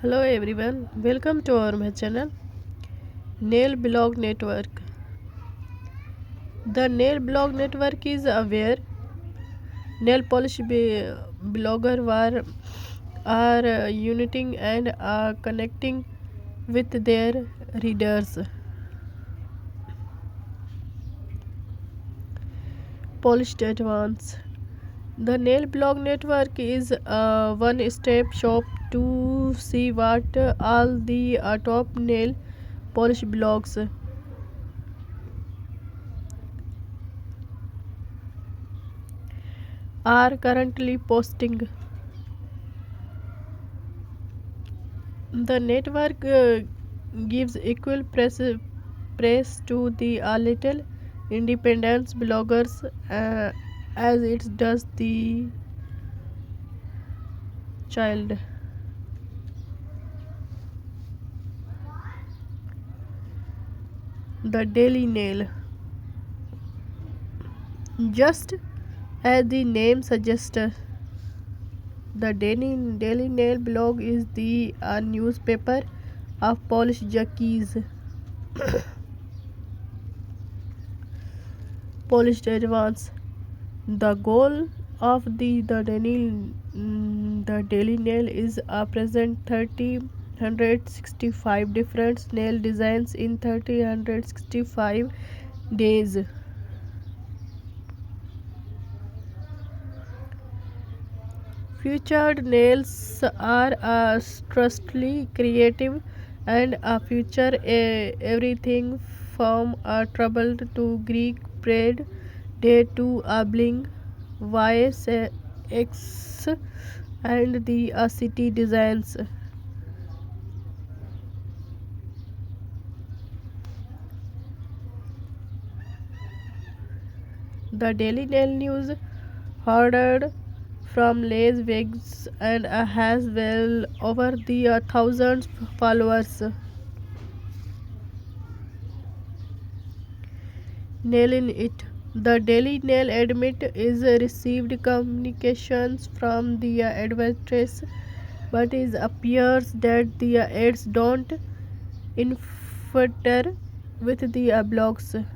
Hello everyone, welcome to our my channel Nail Blog Network. The Nail Blog Network is aware nail polish blogger are uniting and connecting with their readers. Polished Advance. The Nail Blog Network is a one-step shop to see what all the top nail polish blogs are currently posting. The network gives equal praise to the little independent bloggers as it does the child. The Daily Nail. Just as the name suggests, the Daily Nail blog is the newspaper of polish jockeys. Polished Advance. The goal of the Daily Nail is present 365 different nail designs in 365 days. Featured nails are strictly creative and feature everything from troubled to Greek bread day to bling, Vice X, and the city designs. The Daily Nail News ordered from Las Vegas and has well over the thousands followers. Nailing it. The Daily Nail admit is received communications from the advertisers, but it appears that the ads don't interfere with the blogs.